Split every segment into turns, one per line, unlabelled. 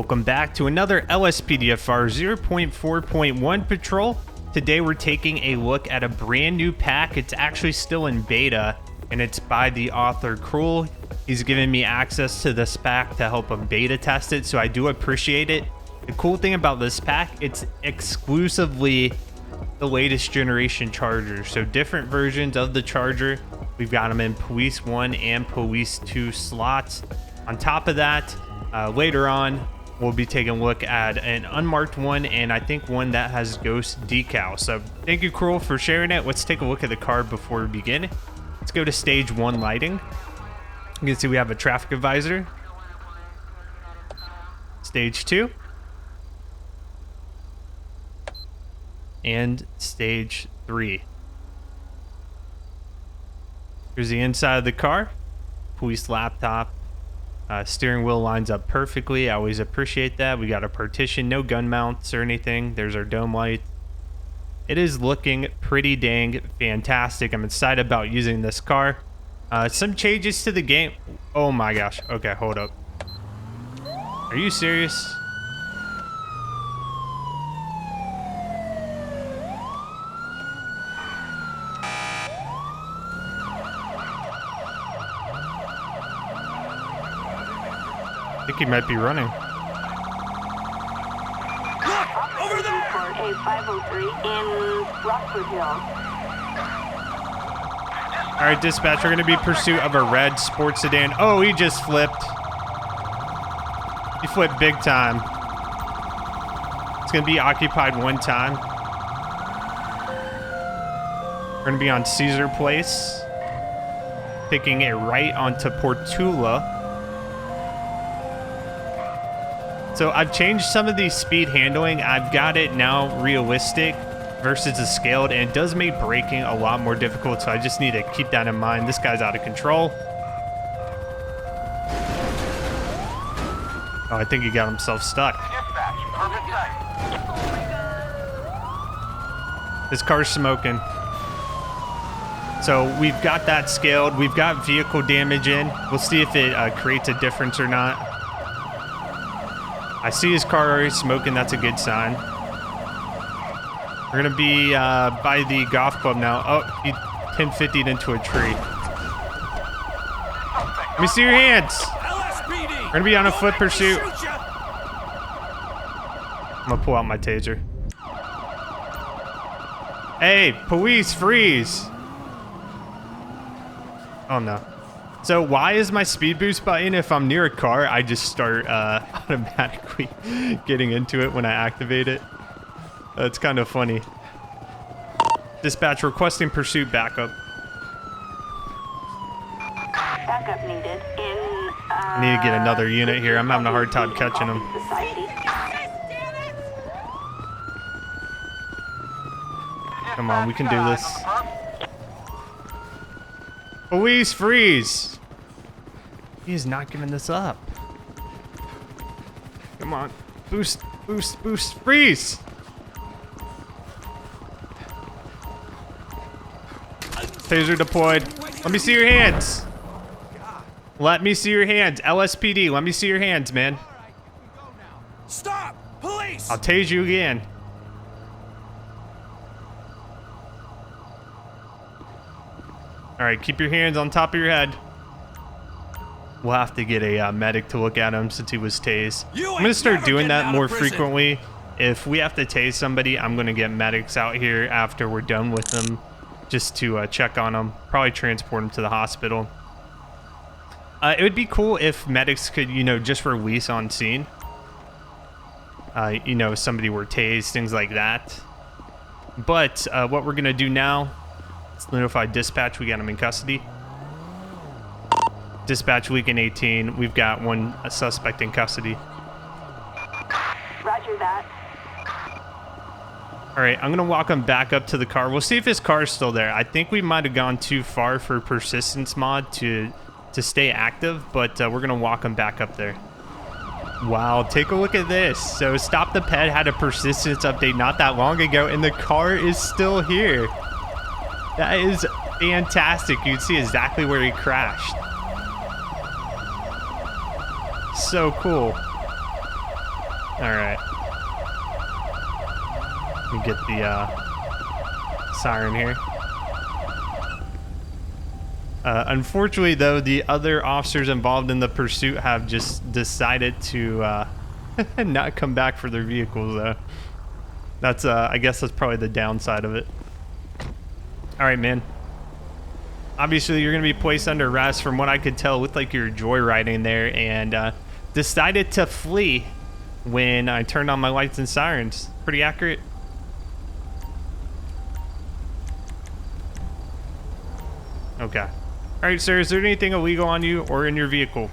Welcome back to another LSPDFR 0.4.1 patrol. Today we're taking a look at a brand new pack. It's actually still in beta, and it's by the author Cruel. He's given me access to this pack to help him beta test it, so I do appreciate it. The cool thing about this pack, it's exclusively the latest generation Charger, so different versions of the Charger. We've got them in Police 1 and Police 2 slots. On top of that, later on, we'll be taking a look at an unmarked one, and I think one that has ghost decal. So thank you, Cruel, for sharing it. Let's take a look at the card before we begin. Let's go to stage 1 lighting. You can see we have a traffic advisor. Stage 2. And stage 3. Here's the inside of the car. Police laptop. Steering wheel lines up perfectly. I always appreciate that. We got a partition, no gun mounts or anything. There's our dome light. It is looking pretty dang fantastic. I'm excited about using this car. Some changes to the game. Oh my gosh. Okay, hold up. Are you serious? I think he might be running.
Look! Over there! For a 503 in Rockford Hill.
All right, dispatch, we're going to be in pursuit of a red sports sedan. Oh, he just flipped. He flipped big time. It's going to be occupied one time. We're going to be on Caesar Place. Taking a right onto Portula. So I've changed some of the speed handling. I've got it now realistic versus the scaled, and it does make braking a lot more difficult, so I just need to keep that in mind. This guy's out of control. Oh, I think he got himself stuck. This car's smoking. So we've got that scaled. We've got vehicle damage in. We'll see if it creates a difference or not. I see his car already smoking. That's a good sign. We're going to be by the golf club now. Oh, he 1050'd into a tree. Let me see your hands. We're going to be on a foot pursuit. I'm going to pull out my taser. Hey, police, freeze. Oh, no. So why is my speed boost button, if I'm near a car, I just start automatically getting into it when I activate it? That's kind of funny. Dispatch requesting pursuit backup.
Backup needed in...
I need to get another unit here. I'm having a hard time catching them. Come on, we can do this. Police, freeze! He is not giving this up. Come on. Boost, boost, boost, freeze! Taser deployed. Let me see your hands. Let me see your hands. LSPD, let me see your hands, man.
Stop! Police!
I'll tase you again. All right, keep your hands on top of your head. We'll have to get a medic to look at him since he was tased. I'm going to start doing that more frequently. If we have to tase somebody, I'm going to get medics out here after we're done with them just to check on them. Probably transport them to the hospital. It would be cool if medics could, just release on scene. If somebody were tased, things like that. But what we're going to do now, let's notify dispatch we got him in custody. Dispatch Weekend 18, we've got one suspect in custody.
Roger that.
All right, I'm going to walk him back up to the car. We'll see if his car is still there. I think we might have gone too far for persistence mod to stay active, but we're going to walk him back up there. Wow, take a look at this. So Stop the Ped had a persistence update not that long ago, and the car is still here. That is fantastic. You can see exactly where he crashed. So cool. All right. Let me get the siren here. Unfortunately, though, the other officers involved in the pursuit have just decided to not come back for their vehicles, though. That's, I guess that's probably the downside of it. All right, man. Obviously, you're going to be placed under arrest. From what I could tell, it looked like you were joyriding there and decided to flee when I turned on my lights and sirens. Pretty accurate. Okay. All right, sir, is there anything illegal on you or in your vehicle?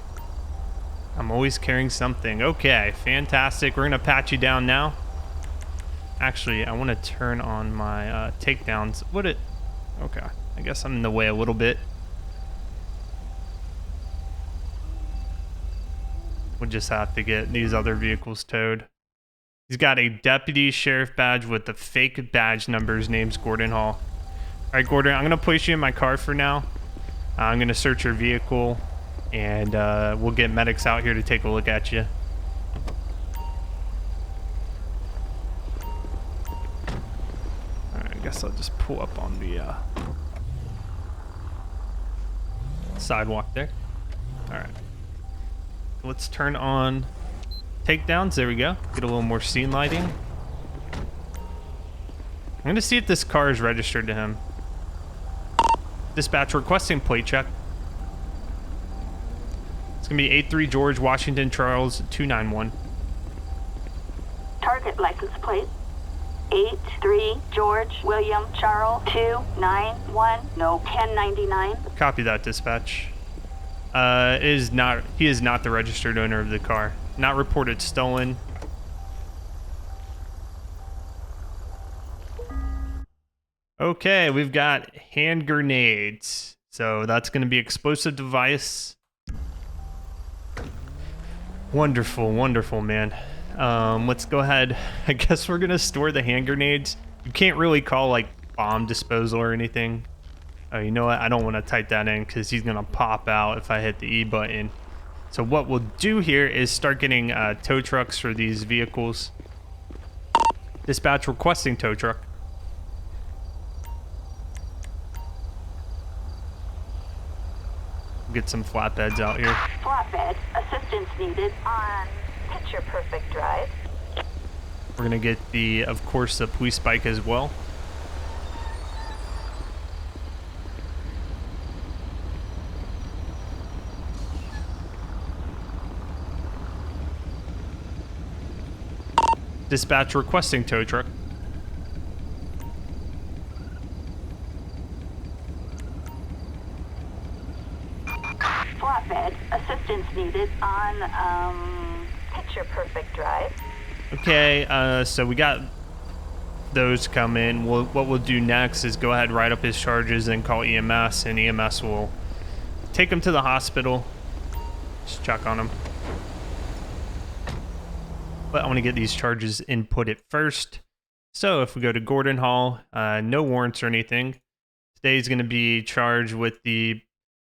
I'm always carrying something. Okay, fantastic. We're going to pat you down now. Actually, I want to turn on my takedowns. Okay, I guess I'm in the way a little bit. We'll just have to get these other vehicles towed. He's got a deputy sheriff badge with the fake badge number. His name's Gordon Hall. All right, Gordon, I'm going to place you in my car for now. I'm going to search your vehicle, and we'll get medics out here to take a look at you. All right, I guess I'll just pull up on the sidewalk there. All right. Let's turn on takedowns. There we go. Get a little more scene lighting. I'm going to see if this car is registered to him. Dispatch requesting plate check. It's going to be 83 George Washington Charles 291.
Target license plate 83 George William Charles 291. No 1099.
Copy that, dispatch. He is not the registered owner of the car. Not reported stolen. Okay, we've got hand grenades. So that's going to be explosive device. Wonderful, wonderful, man. Let's go ahead. I guess we're going to store the hand grenades. You can't really call, like, bomb disposal or anything. Oh, you know what? I don't want to type that in because he's going to pop out if I hit the E button. So what we'll do here is start getting tow trucks for these vehicles. Dispatch requesting tow truck. Get some flatbeds out here.
Flatbed. Assistance needed on Picture Perfect Drive.
We're gonna get of course, the police bike as well. Dispatch requesting tow truck.
Flatbed. Assistance needed on Picture Perfect Drive.
Okay, so we got those come in. What we'll do next is go ahead, write up his charges, and call EMS, and EMS will take him to the hospital. Just check on him. But I want to get these charges inputted first. So if we go to Gordon Hall, no warrants or anything. Today he's going to be charged with the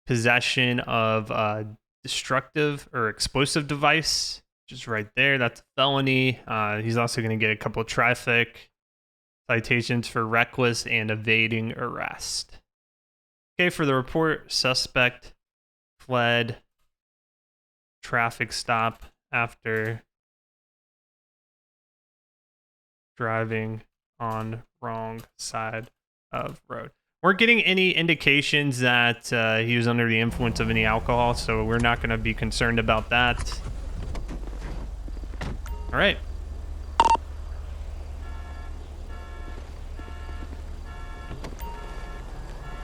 possession of a destructive or explosive device. Just right there, that's a felony. He's also going to get a couple of traffic citations for reckless and evading arrest. Okay, for the report, suspect fled traffic stop after driving on wrong side of road. Weren't getting any indications that he was under the influence of any alcohol, so we're not going to be concerned about that. All right.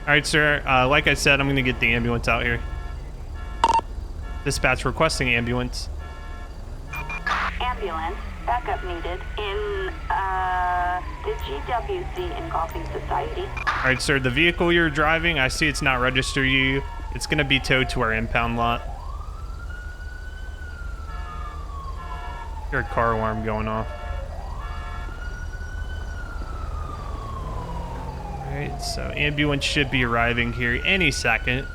All right, sir. Like I said, I'm going to get the ambulance out here. Dispatch requesting ambulance.
Ambulance. Backup needed in the GWC Engulfing Society.
All right, sir. The vehicle you're driving, I see it's not registered to you. It's going to be towed to our impound lot. Hear a car alarm going off. All right, so ambulance should be arriving here any second.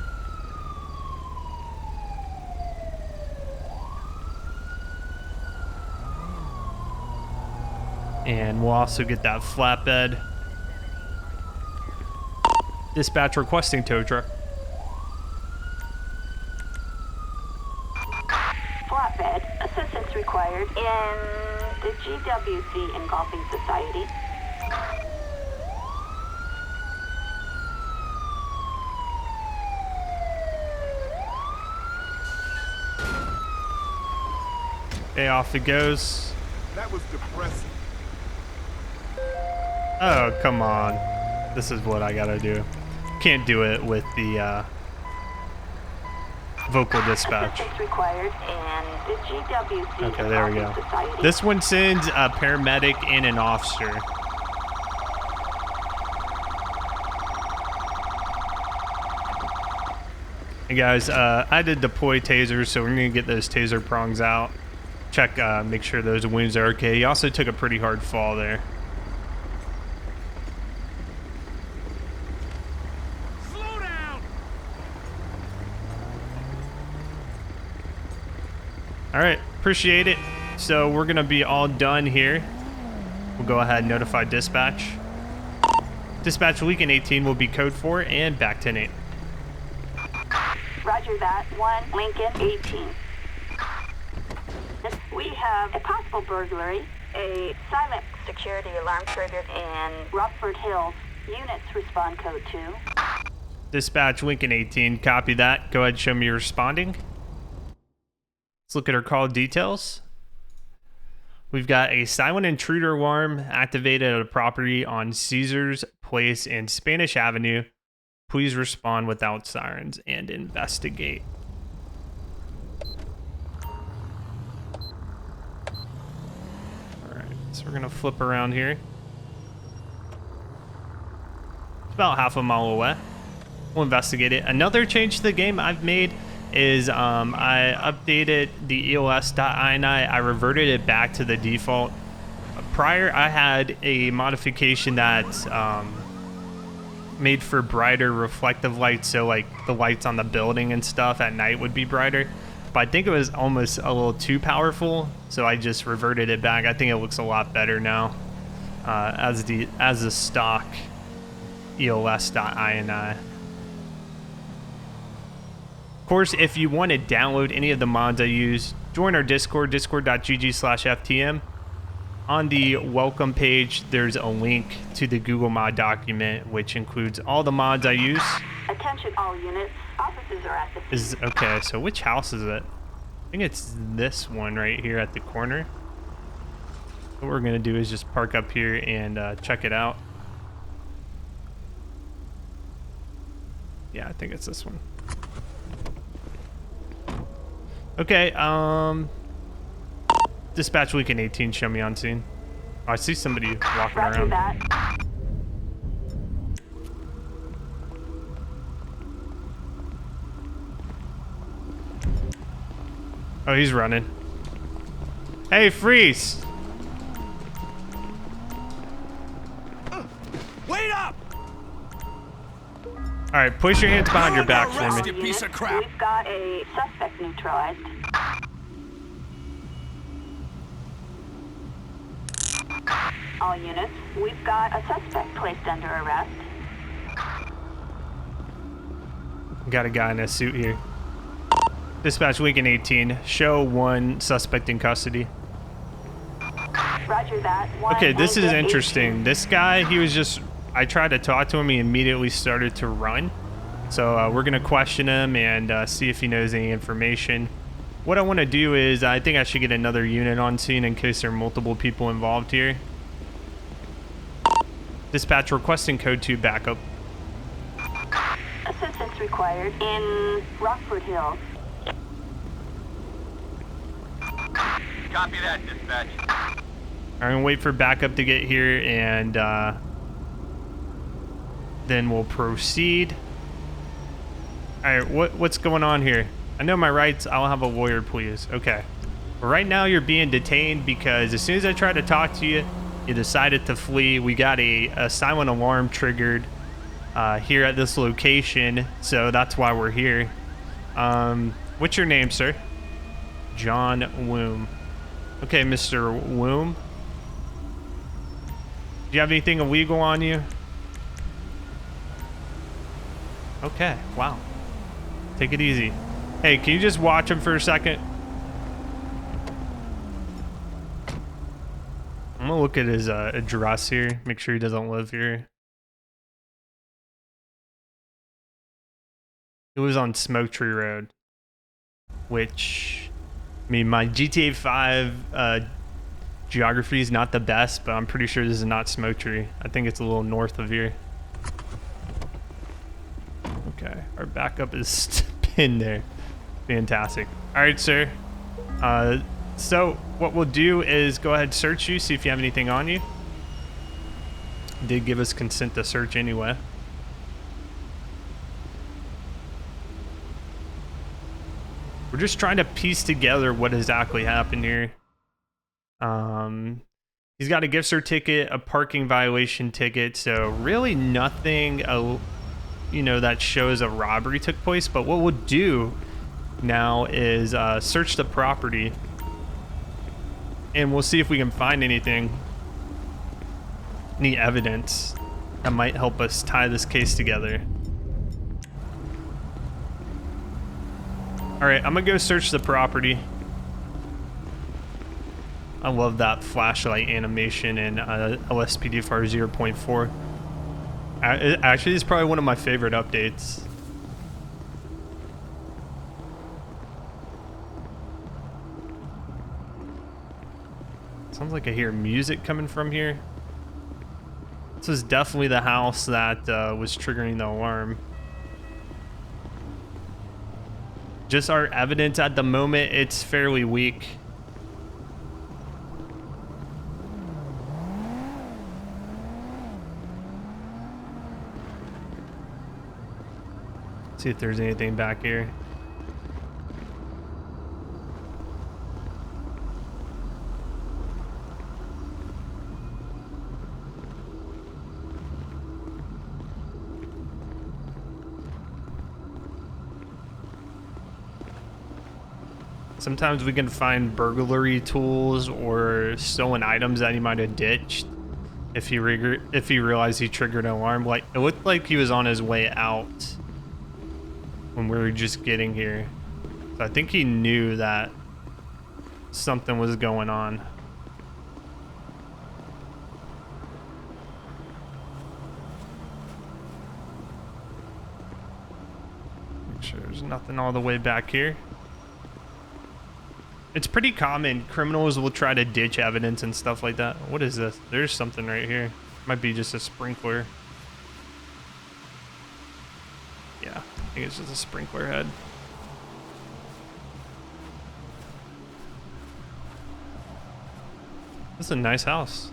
And we'll also get that flatbed. Dispatch requesting tow truck.
Flatbed. Assistance required in the GWC Engulfing Society.
Okay, off it goes.
That was depressing.
Oh, come on. This is what I gotta do. Can't do it with the vocal dispatch.
Assistance required in the GWC
Okay, there we go.
Engulfing Society.
This one sends a paramedic and an officer. Hey guys, I had to deploy tasers, so we're gonna get those taser prongs out. Check, make sure those wounds are okay. He also took a pretty hard fall there.
Slow down.
All right, appreciate it. So we're gonna be all done here. We'll go ahead and notify dispatch. Dispatch Lincoln 18 will be code 4 and back 10-8.
Roger that. 1 Lincoln 18. We have a possible burglary, a silent security alarm triggered in Rockford Hills. Units respond code 2.
Dispatch Lincoln 18, copy that. Go ahead and show me you're responding. Let's look at our call details. We've got a silent intruder alarm activated at a property on Caesars Place and Spanish Avenue. Please respond without sirens and investigate. Alright, so we're gonna flip around here. It's about half a mile away. We'll investigate it. Another change to the game I've made is I updated the EOS.ini. I reverted it back to the default. Prior, I had a modification that made for brighter reflective lights, so like the lights on the building and stuff at night would be brighter. But I think it was almost a little too powerful, so I just reverted it back. I think it looks a lot better now as the stock EOS.ini. Of course, if you want to download any of the mods I use, join our Discord, discord.gg/FTM. On the welcome page, there's a link to the Google Mod document, which includes all the mods I use.
Attention all units. Officers are at the
Okay, so which house is it? I think it's this one right here at the corner. What we're going to do is just park up here and check it out. Yeah, I think it's this one. Okay, Dispatch Weekend 18, show me on scene. Oh, I see somebody walking
Roger
around.
that.
Oh, he's running. Hey, freeze!
Wait up!
Alright, push your hands behind your back for
Arrest
me.
you piece of crap.
We've got a suspect neutralized. All units, we've got a suspect placed under arrest.
Got a guy in a suit here. Dispatch Weekend 18, show 1 suspect in custody.
Roger that. 1
Okay, this is
Lincoln
interesting.
18.
This guy, I tried to talk to him, he immediately started to run. So we're gonna question him and see if he knows any information. What I wanna do is, I think I should get another unit on scene in case there are multiple people involved here. Dispatch requesting code 2 backup.
Assistance required in Rockford Hills.
Copy that, dispatch.
I'm gonna wait for backup to get here and then we'll proceed. Alright, what's going on here? I know my rights, I'll have a lawyer, please. Okay. But right now you're being detained because as soon as I tried to talk to you, you decided to flee. We got a silent alarm triggered here at this location, so that's why we're here. What's your name, sir? John Woom. Okay, Mr. Woom. Do you have anything illegal on you? Okay, wow. Take it easy. Hey, can you just watch him for a second? I'm gonna look at his address here, make sure he doesn't live here. It was on Smoke Tree Road, which, I mean, my GTA 5 geography is not the best, but I'm pretty sure this is not Smoke Tree. I think it's a little north of here. Okay, our backup is pinned there. Fantastic. All right, sir. So what we'll do is go ahead and search you, see if you have anything on you. Did give us consent to search anyway. We're just trying to piece together what exactly happened here. He's got a gift cert ticket, a parking violation ticket, so really nothing, you know, that shows a robbery took place. But what we'll do now is search the property, and we'll see if we can find anything, any evidence that might help us tie this case together. All right, I'm gonna go search the property. I love that flashlight animation in LSPDFR 0.4. Actually, it's probably one of my favorite updates. Sounds like I hear music coming from here. This is definitely the house that was triggering the alarm. Just our evidence at the moment, it's fairly weak. See if there's anything back here. Sometimes we can find burglary tools or stolen items that he might have ditched if he realized he triggered an alarm. Like, it looked like he was on his way out when we were just getting here. So I think he knew that something was going on. Make sure there's nothing all the way back here. It's pretty common. Criminals will try to ditch evidence and stuff like that. What is this? There's something right here. Might be just a sprinkler. Yeah, I think it's just a sprinkler head. This is a nice house.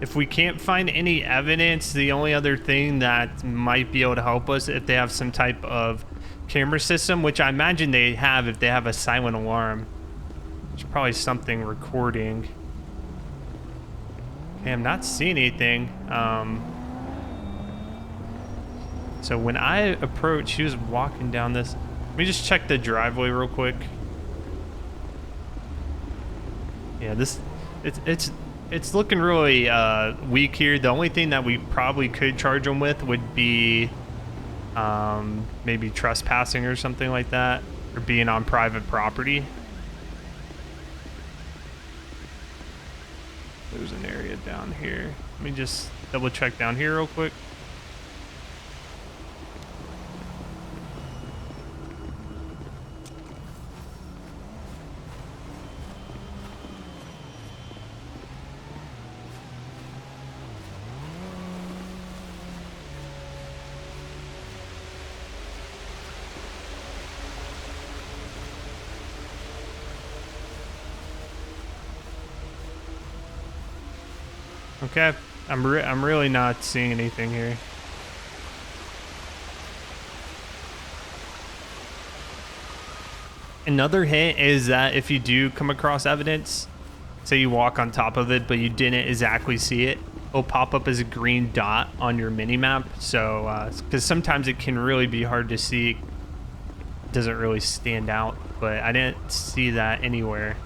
If we can't find any evidence, the only other thing that might be able to help us if they have some type of camera system, which I imagine they have if they have a silent alarm. There's probably something recording. Okay, I'm not seeing anything. So when I approached, he was walking down this. Let me just check the driveway real quick. Yeah, it's looking really weak here. The only thing that we probably could charge him with would be maybe trespassing or something like that, or being on private property. There's an area down here. Let me just double check down here real quick. Okay, I'm really not seeing anything here. Another hint is that if you do come across evidence, say you walk on top of it, but you didn't exactly see it, it'll pop up as a green dot on your mini map. So, because sometimes it can really be hard to see. It doesn't really stand out, but I didn't see that anywhere.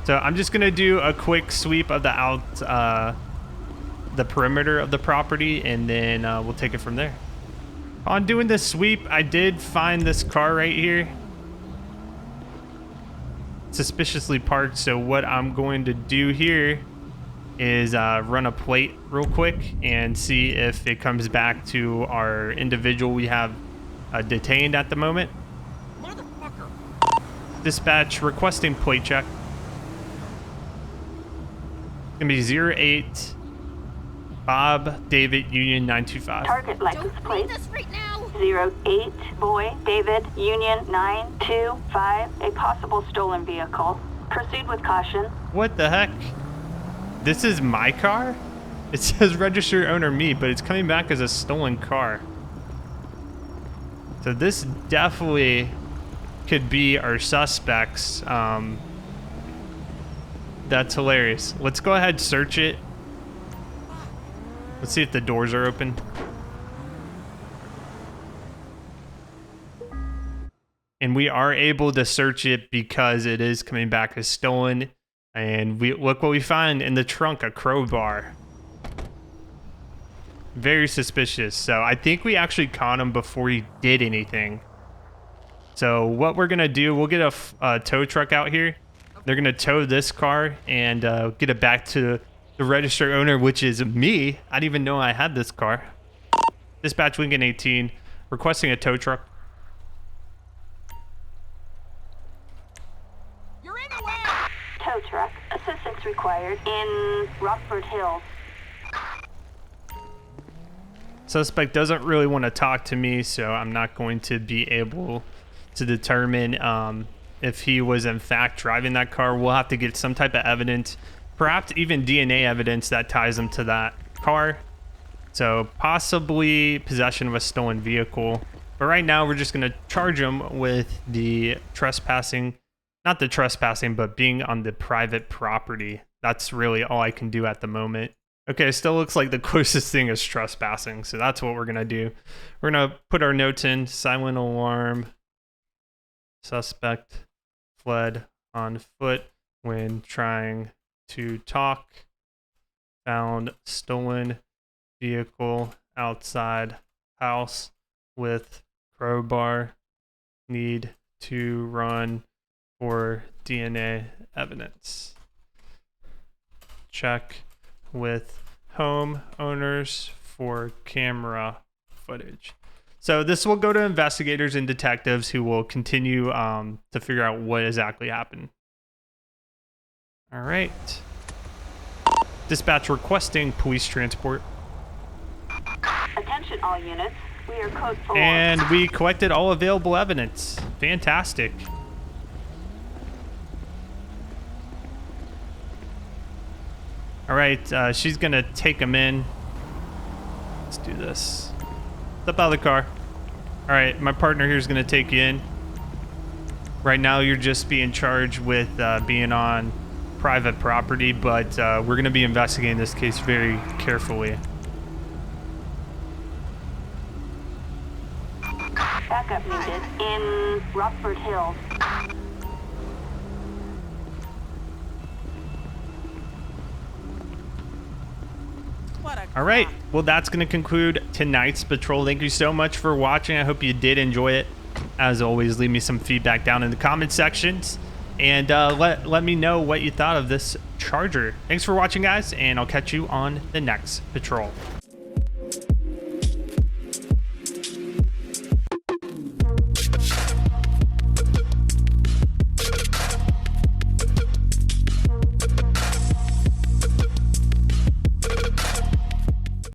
So I'm just gonna do a quick sweep of the perimeter of the property, and then we'll take it from there. On doing this sweep, I did find this car right here, suspiciously parked. So what I'm going to do here is run a plate real quick and see if it comes back to our individual we have detained at the moment.
Motherfucker!
Dispatch requesting plate check. Gonna be 08 Bob David Union 925.
Target license
Don't
plate
leave us right now.
08 Boy David Union 925. A possible stolen vehicle. Proceed with caution.
What the heck? This is my car? It says registered owner me, but it's coming back as a stolen car. So this definitely could be our suspects. That's hilarious. Let's go ahead and search it. Let's see if the doors are open. And we are able to search it because it is coming back as stolen. And we look what we find in the trunk, a crowbar. Very suspicious. So I think we actually caught him before he did anything. So what we're gonna do, we'll get a tow truck out here. They're gonna tow this car and get it back to the registered owner, which is me. I didn't even know I had this car. Dispatch Lincoln 18, requesting a tow truck.
You're in the way.
Tow truck. Assistance required in Rockford Hills.
Suspect doesn't really want to talk to me, so I'm not going to be able to determine if he was in fact driving that car. We'll have to get some type of evidence, perhaps even DNA evidence that ties him to that car. So possibly possession of a stolen vehicle. But right now we're just going to charge him with the trespassing, not the trespassing, but being on the private property. That's really all I can do at the moment. Okay, it still looks like the closest thing is trespassing, so that's what we're going to do. We're going to put our notes in. Silent alarm. Suspect fled on foot when trying to talk. Found stolen vehicle outside house with crowbar. Need to run for DNA evidence. Check with homeowners for camera footage. So this will go to investigators and detectives who will continue to figure out what exactly happened. All right. Dispatch requesting police transport.
Attention all units. We are code 4.
And we collected all available evidence. Fantastic. All right, she's gonna take him in. Let's do this. Step out of the car. All right, my partner here is gonna take you in. Right now, you're just being charged with being on private property, but we're gonna be investigating this case very carefully.
Backup needed in Rockford Hills.
All right, well, that's going to conclude tonight's patrol. Thank you so much for watching. I hope you did enjoy it. As always, leave me some feedback down in the comment sections, and let me know what you thought of this charger. Thanks for watching, guys, and I'll catch you on the next patrol.